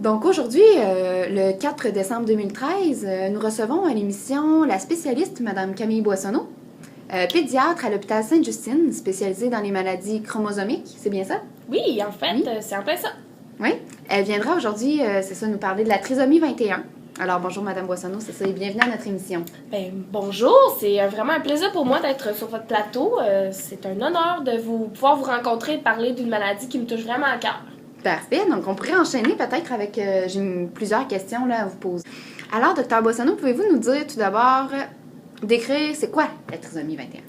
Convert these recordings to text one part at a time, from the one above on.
Donc aujourd'hui, le 4 décembre 2013, nous recevons à l'émission la spécialiste Mme Camille Boissonneau, pédiatre à l'hôpital Sainte-Justine, spécialisée dans les maladies chromosomiques. C'est bien ça? Oui, en fait, Oui. c'est en plein ça. Oui. Elle viendra aujourd'hui, c'est ça, nous parler de la trisomie 21. Alors bonjour Mme Boissonneau, c'est ça, et bienvenue à notre émission. Bonjour, c'est vraiment un plaisir pour moi d'être sur votre plateau. C'est un honneur de pouvoir vous rencontrer et de parler d'une maladie qui me touche vraiment à cœur. Parfait, donc on pourrait enchaîner peut-être avec, j'ai plusieurs questions là, à vous poser. Alors, Dr Boissonneau, pouvez-vous nous dire tout d'abord, décrire c'est quoi la trisomie 21?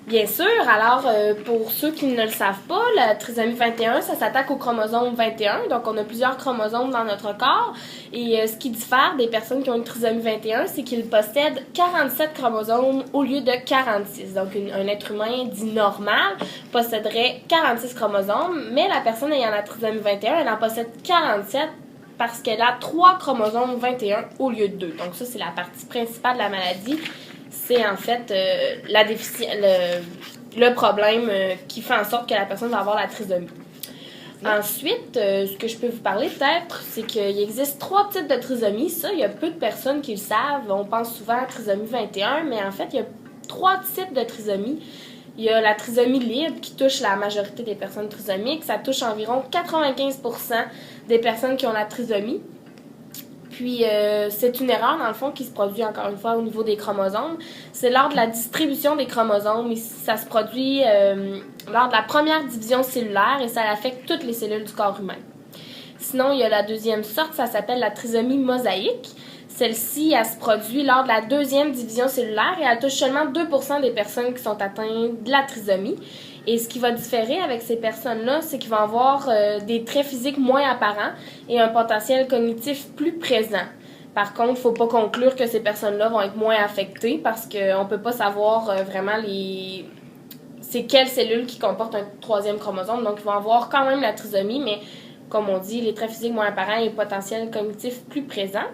Bien sûr, alors pour ceux qui ne le savent pas, la trisomie 21, ça s'attaque au chromosome 21, donc on a plusieurs chromosomes dans notre corps, et ce qui diffère des personnes qui ont une trisomie 21, c'est qu'ils possèdent 47 chromosomes au lieu de 46. Donc un être humain dit normal posséderait 46 chromosomes, mais la personne ayant la trisomie 21, elle en possède 47 parce qu'elle a 3 chromosomes 21 au lieu de 2. Donc ça, c'est la partie principale de la maladie. C'est en fait le problème qui fait en sorte que la personne va avoir la trisomie. Ensuite, ce que je peux vous parler peut-être, c'est qu'il existe 3 types de trisomie. Ça, il y a peu de personnes qui le savent. On pense souvent à la trisomie 21, mais en fait, il y a 3 types de trisomie. Il y a la trisomie libre qui touche la majorité des personnes trisomiques. Ça touche environ 95% des personnes qui ont la trisomie. Puis, c'est une erreur, dans le fond, qui se produit, encore une fois, au niveau des chromosomes. C'est lors de la distribution des chromosomes. Ça se produit lors de la première division cellulaire et ça affecte toutes les cellules du corps humain. Sinon, il y a la deuxième sorte, ça s'appelle la trisomie mosaïque. Celle-ci, elle se produit lors de la deuxième division cellulaire et elle touche seulement 2% des personnes qui sont atteintes de la trisomie. Et ce qui va différer avec ces personnes-là, c'est qu'ils vont avoir des traits physiques moins apparents et un potentiel cognitif plus présent. Par contre, il ne faut pas conclure que ces personnes-là vont être moins affectées parce qu'on ne peut pas savoir vraiment c'est quelles cellules qui comportent un 3e chromosome. Donc, ils vont avoir quand même la trisomie, mais comme on dit, les traits physiques moins apparents et le potentiel cognitif plus présent.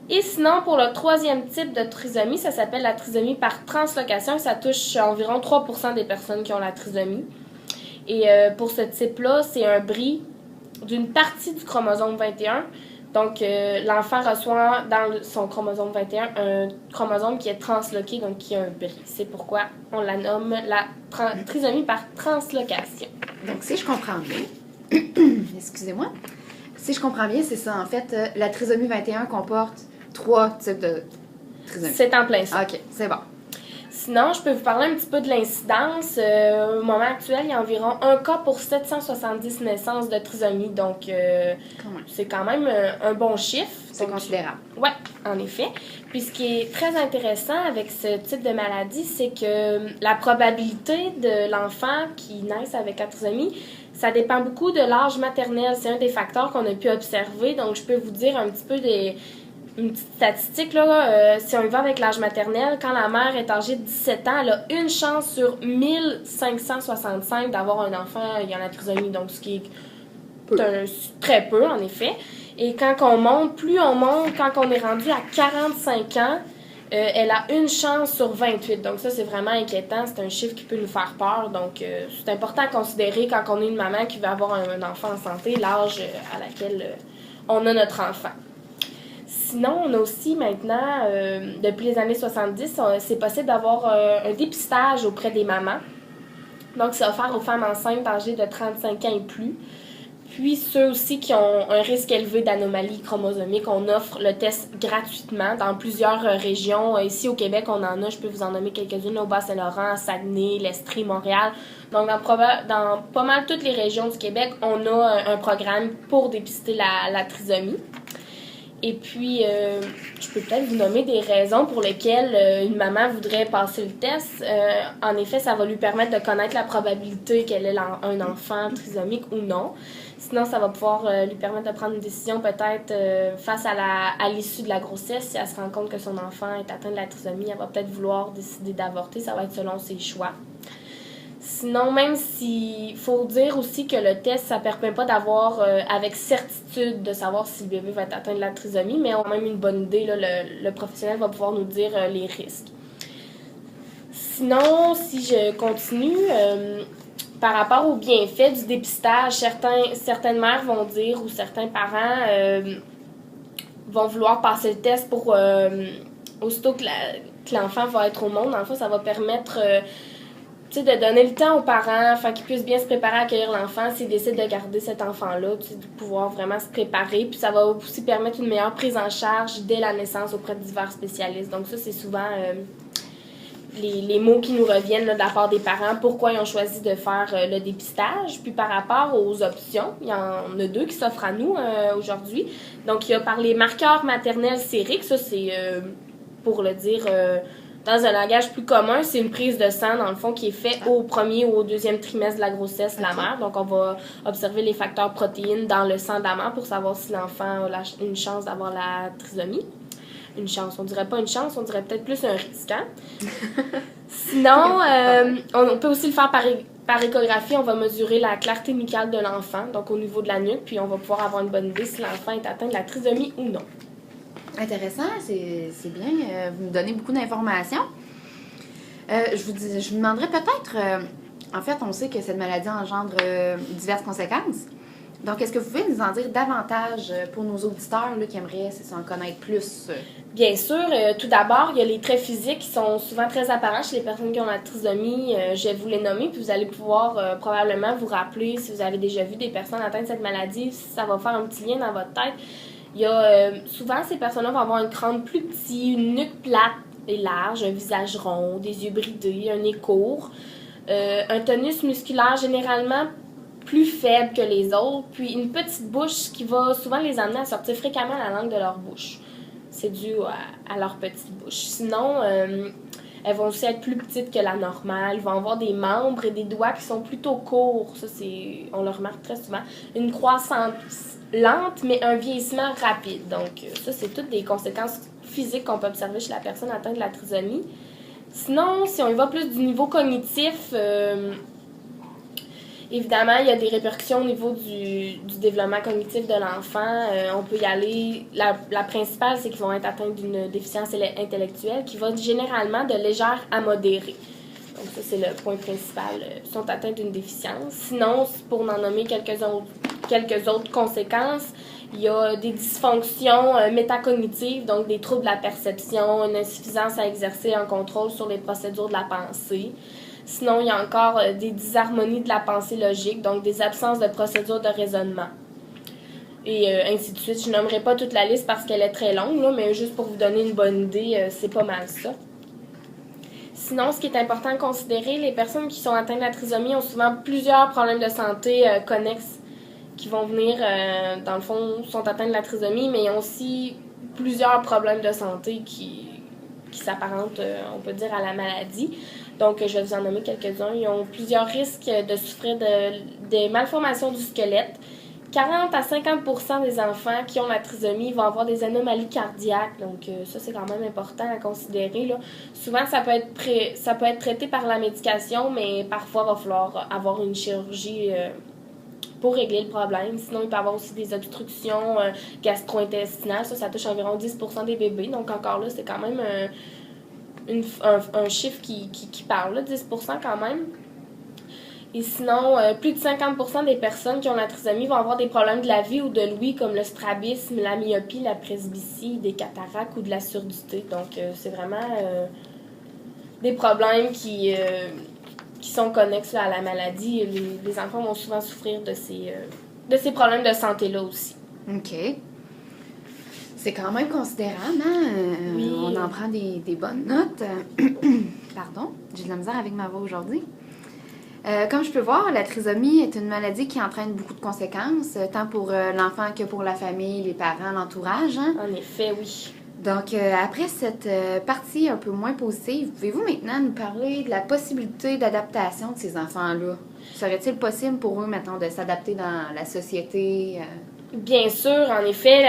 Et sinon, pour le 3e type de trisomie, ça s'appelle la trisomie par translocation et ça touche environ 3% des personnes qui ont la trisomie. Et pour ce type-là, c'est un bris d'une partie du chromosome 21. Donc, l'enfant reçoit dans son chromosome 21 un chromosome qui est transloqué, donc qui a un bris. C'est pourquoi on la nomme la trisomie par translocation. Donc, si je comprends bien, excusez-moi, si je comprends bien, c'est ça, en fait, la trisomie 21 comporte 3 types de trisomie. C'est en plein ça. OK, c'est bon. Sinon, je peux vous parler un petit peu de l'incidence. Au moment actuel, il y a environ 1 cas pour 770 naissances de trisomie. Donc, c'est quand même un bon chiffre. C'est considérable. Oui, en effet. Puis, ce qui est très intéressant avec ce type de maladie, c'est que la probabilité de l'enfant qui naisse avec la trisomie, ça dépend beaucoup de l'âge maternel. C'est un des facteurs qu'on a pu observer. Donc, je peux vous dire un petit peu une petite statistique, là, si on y va avec l'âge maternel, quand la mère est âgée de 17 ans, elle a une chance sur 1565 d'avoir un enfant ayant la trisomie, donc ce qui est très peu, en effet. Et quand on monte, quand on est rendu à 45 ans, elle a une chance sur 28. Donc ça, c'est vraiment inquiétant. C'est un chiffre qui peut nous faire peur. Donc, c'est important à considérer quand on est une maman qui veut avoir un enfant en santé, l'âge à laquelle on a notre enfant. Sinon, on a aussi maintenant, depuis les années 70, c'est possible d'avoir un dépistage auprès des mamans. Donc, c'est offert aux femmes enceintes âgées de 35 ans et plus. Puis, ceux aussi qui ont un risque élevé d'anomalie chromosomique, on offre le test gratuitement dans plusieurs régions. Ici, au Québec, on en a, je peux vous en nommer quelques-unes, au Bas-Saint-Laurent, Saguenay, l'Estrie, Montréal. Donc, dans pas mal toutes les régions du Québec, on a un programme pour dépister la trisomie. Et puis, je peux peut-être vous nommer des raisons pour lesquelles une maman voudrait passer le test. En effet, ça va lui permettre de connaître la probabilité qu'elle ait un enfant trisomique ou non. Sinon, ça va pouvoir lui permettre de prendre une décision peut-être face à l'issue de la grossesse. Si elle se rend compte que son enfant est atteint de la trisomie, elle va peut-être vouloir décider d'avorter. Ça va être selon ses choix. Sinon, même s'il faut dire aussi que le test, ça ne permet pas d'avoir avec certitude de savoir si le bébé va être atteint de la trisomie, mais on a même une bonne idée, là, le professionnel va pouvoir nous dire les risques. Sinon, si je continue, par rapport aux bienfaits du dépistage, certaines mères vont dire, ou certains parents, vont vouloir passer le test pour aussitôt que l'enfant va être au monde. Dans le fond, ça va permettre de donner le temps aux parents afin qu'ils puissent bien se préparer à accueillir l'enfant s'ils décident de garder cet enfant-là, de pouvoir vraiment se préparer. Puis ça va aussi permettre une meilleure prise en charge dès la naissance auprès de divers spécialistes. Donc ça, c'est souvent les mots qui nous reviennent là, de la part des parents, pourquoi ils ont choisi de faire le dépistage. Puis par rapport aux options, il y en a 2 qui s'offrent à nous aujourd'hui. Donc il y a par les marqueurs maternels sériques, ça c'est, pour le dire dans un langage plus commun, c'est une prise de sang, dans le fond, qui est faite au 1er ou au 2e trimestre de la grossesse de la mère. Donc, on va observer les facteurs protéines dans le sang de la mère pour savoir si l'enfant a une chance d'avoir la trisomie. Une chance, on dirait pas une chance, on dirait peut-être plus un risque, hein? Sinon, on peut aussi le faire par échographie. On va mesurer la clarté nucale de l'enfant, donc au niveau de la nuque, puis on va pouvoir avoir une bonne idée si l'enfant est atteint de la trisomie ou non. Intéressant, c'est bien. Vous me donnez beaucoup d'informations. Je vous demanderais peut-être, en fait, on sait que cette maladie engendre diverses conséquences. Donc, est-ce que vous pouvez nous en dire davantage pour nos auditeurs là, qui aimeraient s'en connaître plus? Bien sûr. Tout d'abord, il y a les traits physiques qui sont souvent très apparents chez les personnes qui ont la trisomie. Je vais vous les nommer, puis vous allez pouvoir probablement vous rappeler si vous avez déjà vu des personnes atteintes de cette maladie. Ça va faire un petit lien dans votre tête. Il y a souvent, ces personnes-là vont avoir une crâne plus petit, une nuque plate et large, un visage rond, des yeux bridés, un nez court, un tonus musculaire généralement plus faible que les autres, puis une petite bouche qui va souvent les amener à sortir fréquemment la langue de leur bouche. C'est dû à leur petite bouche. Sinon, elles vont aussi être plus petites que la normale. Ils vont avoir des membres et des doigts qui sont plutôt courts. Ça, on le remarque très souvent. Une croissance lente, mais un vieillissement rapide. Donc, ça, c'est toutes des conséquences physiques qu'on peut observer chez la personne atteinte de la trisomie. Sinon, si on y va plus du niveau cognitif, évidemment, il y a des répercussions au niveau du développement cognitif de l'enfant. On peut y aller. La principale, c'est qu'ils vont être atteints d'une déficience intellectuelle qui va être généralement de légère à modérée. Donc, ça, c'est le point principal. Ils sont atteints d'une déficience. Sinon, pour en nommer quelques autres conséquences, il y a des dysfonctions métacognitives, donc des troubles de la perception, une insuffisance à exercer un contrôle sur les procédures de la pensée. Sinon, il y a encore des disharmonies de la pensée logique, donc des absences de procédures de raisonnement. Et ainsi de suite. Je nommerai pas toute la liste parce qu'elle est très longue, là, mais juste pour vous donner une bonne idée, c'est pas mal ça. Sinon, ce qui est important à considérer, les personnes qui sont atteintes de la trisomie ont souvent plusieurs problèmes de santé connexes qui vont venir, dans le fond, sont atteints de la trisomie, mais ils ont aussi plusieurs problèmes de santé qui s'apparentent, on peut dire, à la maladie. Donc, je vais vous en nommer quelques-uns. Ils ont plusieurs risques de souffrir de malformations du squelette. 40 à 50% des enfants qui ont la trisomie vont avoir des anomalies cardiaques. Donc, ça, c'est quand même important à considérer, là. Souvent, ça peut être traité par la médication, mais parfois, il va falloir avoir une chirurgie pour régler le problème. Sinon, il peut y avoir aussi des obstructions gastro-intestinales. Ça touche environ 10% des bébés. Donc, encore là, c'est quand même un chiffre qui parle, là, 10% quand même. Et sinon, plus de 50% des personnes qui ont la trisomie vont avoir des problèmes de la vie ou de l'ouïe, comme le strabisme, la myopie, la presbytie, des cataractes ou de la surdité. Donc, c'est vraiment des problèmes qui sont connexes là, à la maladie. Les enfants vont souvent souffrir de ces problèmes de santé-là aussi. OK. C'est quand même considérable, hein? Oui. On en prend des bonnes notes. Pardon, j'ai de la misère avec ma voix aujourd'hui. Comme je peux voir, la trisomie est une maladie qui entraîne beaucoup de conséquences, tant pour l'enfant que pour la famille, les parents, l'entourage. Hein? En effet, oui. Donc, après cette partie un peu moins positive, pouvez-vous maintenant nous parler de la possibilité d'adaptation de ces enfants-là? Serait-il possible pour eux, maintenant, de s'adapter dans la société? Bien sûr, en effet,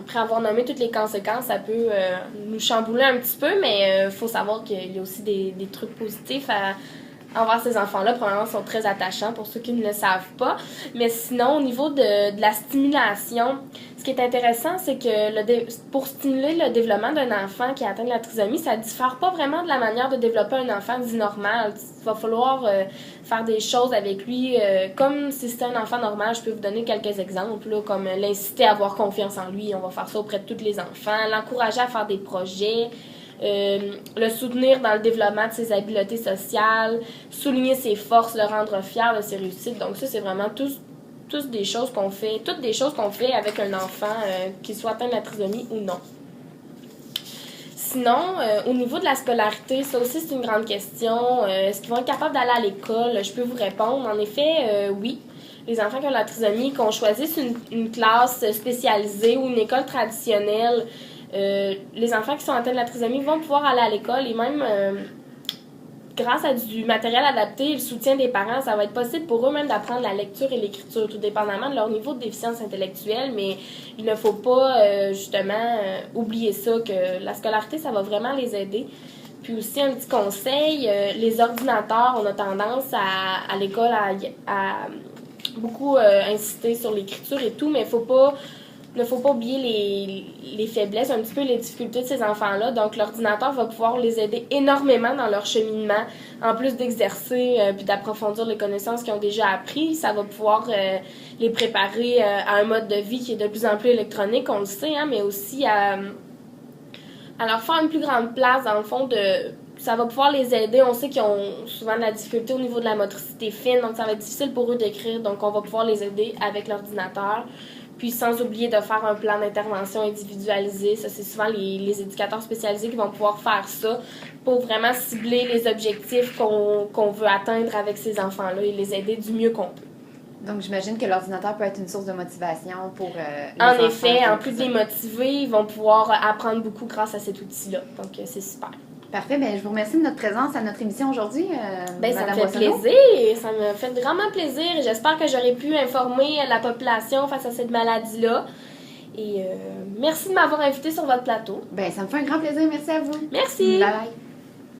après avoir nommé toutes les conséquences, ça peut nous chambouler un petit peu, mais il faut savoir qu'il y a aussi des trucs positifs envers ces enfants-là, probablement, sont très attachants pour ceux qui ne le savent pas. Mais sinon, au niveau de la stimulation, ce qui est intéressant, c'est que pour stimuler le développement d'un enfant qui a atteint de la trisomie, ça ne diffère pas vraiment de la manière de développer un enfant dit normal. Il va falloir faire des choses avec lui comme si c'était un enfant normal. Je peux vous donner quelques exemples, là, comme l'inciter à avoir confiance en lui. On va faire ça auprès de tous les enfants. L'encourager à faire des projets. Le soutenir dans le développement de ses habiletés sociales, souligner ses forces, le rendre fier de ses réussites. Donc ça, c'est vraiment toutes des choses qu'on fait avec un enfant, qu'il soit atteint de la trisomie ou non. Sinon, au niveau de la scolarité, ça aussi c'est une grande question. Est-ce qu'ils vont être capables d'aller à l'école? Je peux vous répondre. En effet, oui. Les enfants qui ont la trisomie, qu'on choisisse une classe spécialisée ou une école traditionnelle, les enfants qui sont atteints de la trisomie vont pouvoir aller à l'école et même grâce à du matériel adapté et le soutien des parents, ça va être possible pour eux même d'apprendre la lecture et l'écriture, tout dépendamment de leur niveau de déficience intellectuelle, mais il ne faut pas justement oublier ça, que la scolarité, ça va vraiment les aider. Puis aussi, un petit conseil, les ordinateurs, on a tendance à l'école à beaucoup inciter sur l'écriture et tout, mais ne faut pas oublier les faiblesses, un petit peu les difficultés de ces enfants-là. Donc, l'ordinateur va pouvoir les aider énormément dans leur cheminement. En plus d'exercer puis d'approfondir les connaissances qu'ils ont déjà appris, ça va pouvoir les préparer à un mode de vie qui est de plus en plus électronique, on le sait, hein, mais aussi à leur faire une plus grande place, dans le fond, ça va pouvoir les aider. On sait qu'ils ont souvent de la difficulté au niveau de la motricité fine, donc ça va être difficile pour eux d'écrire. Donc, on va pouvoir les aider avec l'ordinateur. Puis sans oublier de faire un plan d'intervention individualisé. Ça, c'est souvent les éducateurs spécialisés qui vont pouvoir faire ça pour vraiment cibler les objectifs qu'on veut atteindre avec ces enfants-là et les aider du mieux qu'on peut. Donc, j'imagine que l'ordinateur peut être une source de motivation pour les En enfants. effet, en plus de les motiver, ils vont pouvoir apprendre beaucoup grâce à cet outil-là. Donc, c'est super. Parfait. Bien, je vous remercie de notre présence à notre émission aujourd'hui, ça me fait Boissonneau. plaisir. Ça me fait vraiment plaisir. J'espère que j'aurai pu informer la population face à cette maladie-là. Et merci de m'avoir invité sur votre plateau. Bien, ça me fait un grand plaisir. Merci à vous. Merci. Bye bye.